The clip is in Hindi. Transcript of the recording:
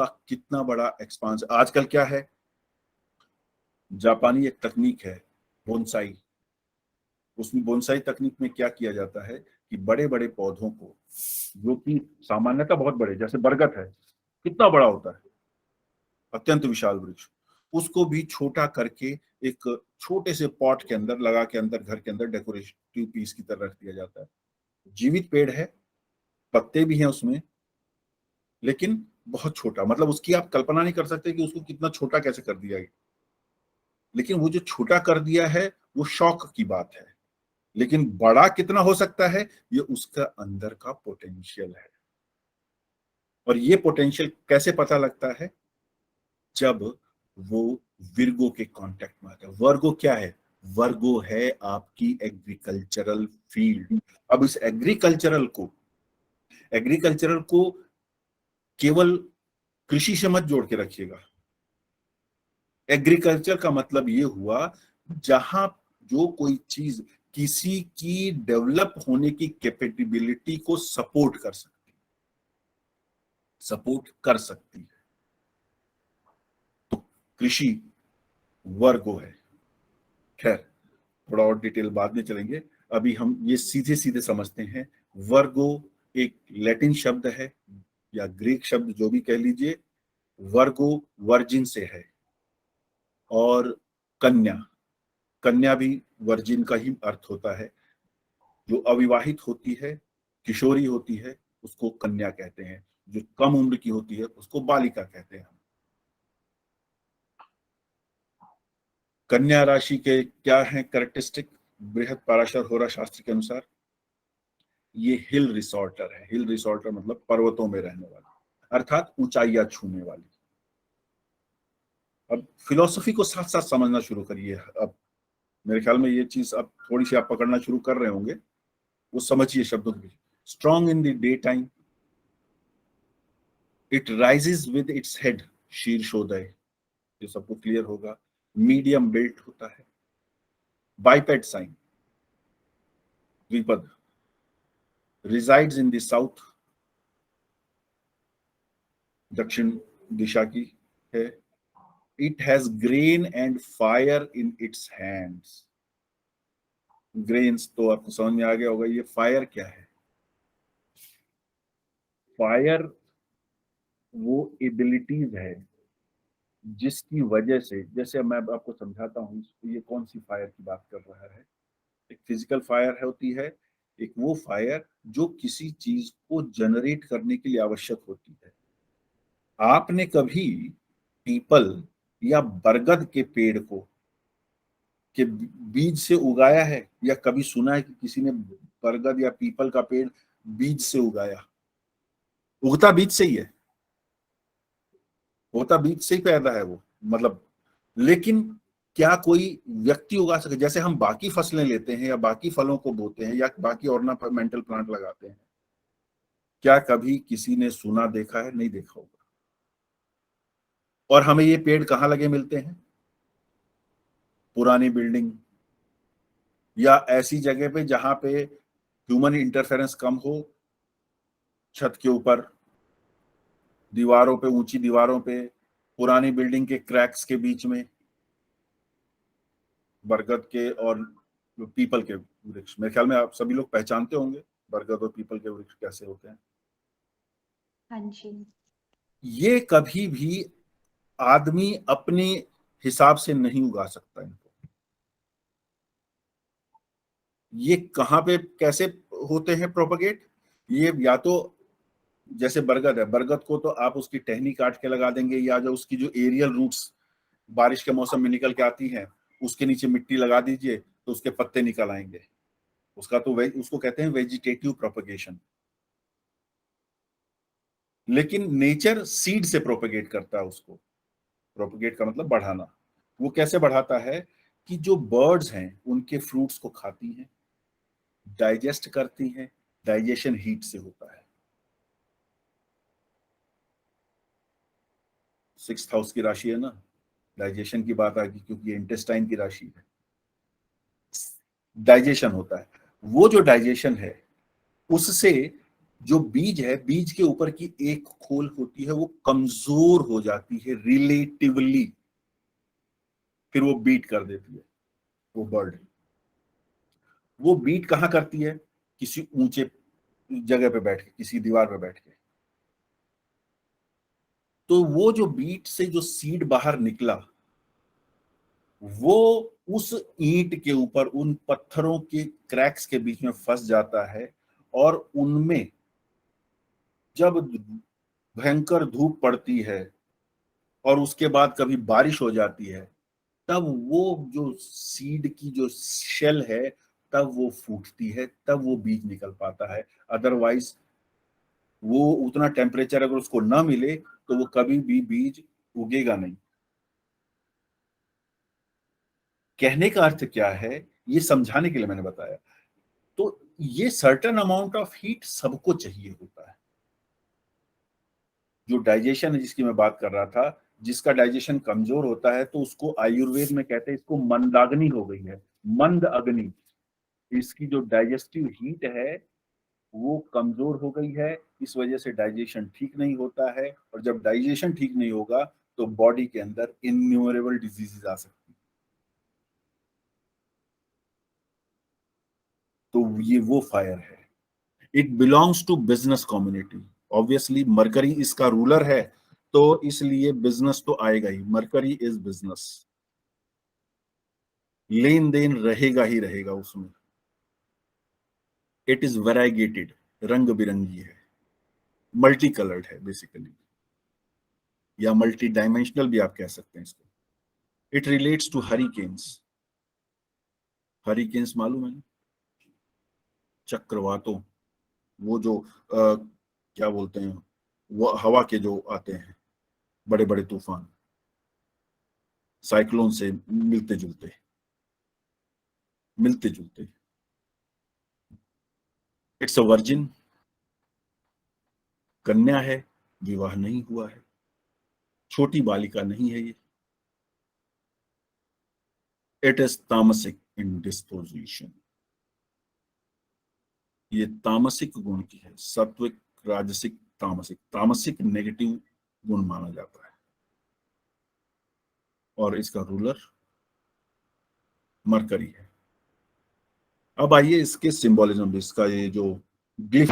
उसका कितना बड़ा एक्सपांस। आजकल क्या है, जापानी एक तकनीक है बोनसाई। उसमें बोनसाई तकनीक में क्या किया जाता है कि बड़े बड़े पौधों को, जो कि सामान्यतः बहुत बड़े, जैसे बरगद है कितना बड़ा होता है, अत्यंत विशाल वृक्ष, उसको भी छोटा करके एक छोटे से पॉट के अंदर लगा के अंदर घर के अंदर डेकोरेटिव पीस की तरह रख दिया जाता है। जीवित पेड़ है, पत्ते भी हैं उसमें, लेकिन बहुत छोटा, मतलब उसकी आप कल्पना नहीं कर सकते कि उसको कितना छोटा कैसे कर दिया गया। लेकिन वो जो छोटा कर दिया है वो शौक की बात है, लेकिन बड़ा कितना हो सकता है ये उसका अंदर का पोटेंशियल है। और ये पोटेंशियल कैसे पता लगता है, जब वो विर्गो के कांटेक्ट में आता है। वर्गो क्या है, वर्गो है आपकी एग्रीकल्चरल फील्ड। अब इस एग्रीकल्चरल को केवल कृषि से मत जोड़ के रखिएगा। एग्रीकल्चर का मतलब ये हुआ जहां जो कोई चीज किसी की डेवलप होने की कैपेबिलिटी को सपोर्ट कर सकती है, तो कृषि वर्गो है। खैर, थोड़ा और डिटेल बाद में चलेंगे, अभी हम ये सीधे सीधे समझते हैं। वर्गो एक लैटिन शब्द है या ग्रीक शब्द, जो भी कह लीजिए। वर्गो वर्जिन से है, और कन्या, कन्या भी वर्जिन का ही अर्थ होता है। जो अविवाहित होती है, किशोरी होती है, उसको कन्या कहते हैं। जो कम उम्र की होती है उसको बालिका कहते हैं। कन्या राशि के क्या है कैरेक्टरिस्टिक, बृहद पाराशर होरा शास्त्र के अनुसार ये हिल रिसोर्टर है। हिल रिसोर्टर मतलब पर्वतों में रहने वाली, अर्थात ऊंचाइयां छूने वाली। अब फिलोसफी को साथ साथ समझना शुरू करिए। अब मेरे ख्याल में ये चीज अब थोड़ी सी आप पकड़ना शुरू कर रहे होंगे, वो समझिए शब्दों की। Strong in the day time, it rises with its head, शीर्षोदय, ये सबको क्लियर होगा। मीडियम बिल्ट होता है। बाइपेड साइन, द्विपद, रिजाइड्स इन द साउथ, दक्षिण दिशा की है। It has grain and fire in its hands. Grains तो आपको समझ में आ गया होगा, ये फायर क्या है। फायर वो एबिलिटीज है जिसकी वजह से, जैसे मैं आपको समझाता हूँ, ये कौन सी फायर की बात कर रहा है। एक फिजिकल फायर होती है, एक वो फायर जो किसी चीज को जनरेट करने के लिए आवश्यक होती है। आपने कभी पीपल या बरगद के पेड़ को के बीज से उगाया है, या कभी सुना है कि किसी ने बरगद या पीपल का पेड़ बीज से उगाया? उगता बीज से ही है, होता बीज से ही पैदा है वो, मतलब। लेकिन क्या कोई व्यक्ति उगा सके? जैसे हम बाकी फसलें लेते हैं या बाकी फलों को बोते हैं या बाकी ऑर्नामेंटल प्लांट लगाते हैं, क्या कभी किसी ने सुना देखा है? नहीं देखा होगा। और हमें ये पेड़ कहाँ लगे मिलते हैं? पुरानी बिल्डिंग या ऐसी जगह पे जहां पे ह्यूमन इंटरफेरेंस कम हो, छत के ऊपर, दीवारों पे, ऊंची दीवारों पे, पुरानी बिल्डिंग के क्रैक्स के बीच में बरगद के और पीपल के वृक्ष। मेरे ख्याल में आप सभी लोग पहचानते होंगे बरगद और पीपल के वृक्ष कैसे होते हैं। हाँ जी। ये कभी भी आदमी अपने हिसाब से नहीं उगा सकता इनको। ये कहाँ पे कैसे होते हैं प्रोपगेट? ये या तो जैसे बरगद है, बरगद को तो आप उसकी टहनी काट के लगा देंगे, या जो उसकी जो एरियल रूट्स बारिश के मौसम में निकल के आती हैं, उसके नीचे मिट्टी लगा दीजिए तो उसके पत्ते निकल आएंगे। उसका तो उसको कहते हैं वेजिटेटिव प्रोपगेशन। लेकिन नेचर सीड से प्रोपगेट करता है उसको। प्रोपगेट का मतलब बढ़ाना। वो कैसे बढ़ाता है कि जो बर्ड्स हैं उनके फ्रूट्स को खाती हैं, डाइजेस्ट करती हैं। डाइजेशन हीट से होता है। 6th हाउस की राशि है ना, डाइजेशन की बात आ गई क्योंकि ये इंटेस्टाइन की राशि है। डाइजेशन होता है, वो जो डाइजेशन है उससे जो बीज है, बीज के ऊपर की एक खोल होती है वो कमजोर हो जाती है रिलेटिवली, फिर वो बीट कर देती है वो बर्ड। वो बीट कहां करती है? किसी ऊंचे जगह पे बैठ के, किसी दीवार पे बैठ के। तो वो जो बीट से जो सीड बाहर निकला, वो उस ईंट के ऊपर, उन पत्थरों के क्रैक्स के बीच में फंस जाता है, और उनमें जब भयंकर धूप पड़ती है और उसके बाद कभी बारिश हो जाती है, तब वो जो सीड की जो शेल है, तब वो फूटती है, तब वो बीज निकल पाता है। अदरवाइज वो उतना टेम्परेचर अगर उसको ना मिले तो वो कभी भी बीज उगेगा नहीं। कहने का अर्थ क्या है, ये समझाने के लिए मैंने बताया। तो ये सर्टेन अमाउंट ऑफ हीट सबको चाहिए होता है। जो डाइजेशन है जिसकी मैं बात कर रहा था, जिसका डाइजेशन कमजोर होता है, तो उसको आयुर्वेद में कहते हैं इसको मंदाग्नि हो गई है, मंद अग्नि। इसकी जो डाइजेस्टिव हीट है वो कमजोर हो गई है, इस वजह से डाइजेशन ठीक नहीं होता है, और जब डाइजेशन ठीक नहीं होगा तो बॉडी के अंदर इन्यूमरेबल डिजीजेस आ सकती हैं। तो ये वो फायर है। It belongs to business community. Obviously Mercury इसका रूलर है, तो इसलिए बिजनेस तो आएगा ही। मरकरी इज बिजनेस, लेन देन रहेगा ही रहेगा उसमें। इट इज वेराइगेटेड, रंग बिरंगी है, मल्टी कलर्ड है बेसिकली, या मल्टी डायमेंशनल भी आप कह सकते हैं इसको। It relates to hurricanes. Hurricanes मालूम है? चक्रवातों, वो जो क्या बोलते हैं, वो हवा के जो आते हैं बड़े बड़े तूफान, साइक्लोन से मिलते जुलते, मिलते जुलते। इट्स अ वर्जिन, कन्या है, विवाह नहीं हुआ है, छोटी बालिका नहीं है ये। इट इज तामसिक इन डिस्पोजिशन। ये तामसिक गुण की है, सात्विक, राजसिक, तामसिक। तामसिक नेगेटिव गुण माना जाता है, और इसका रूलर मरकरी है। अब आइए इसके सिंबोलिज्म, इसका ये जो ग्लिफ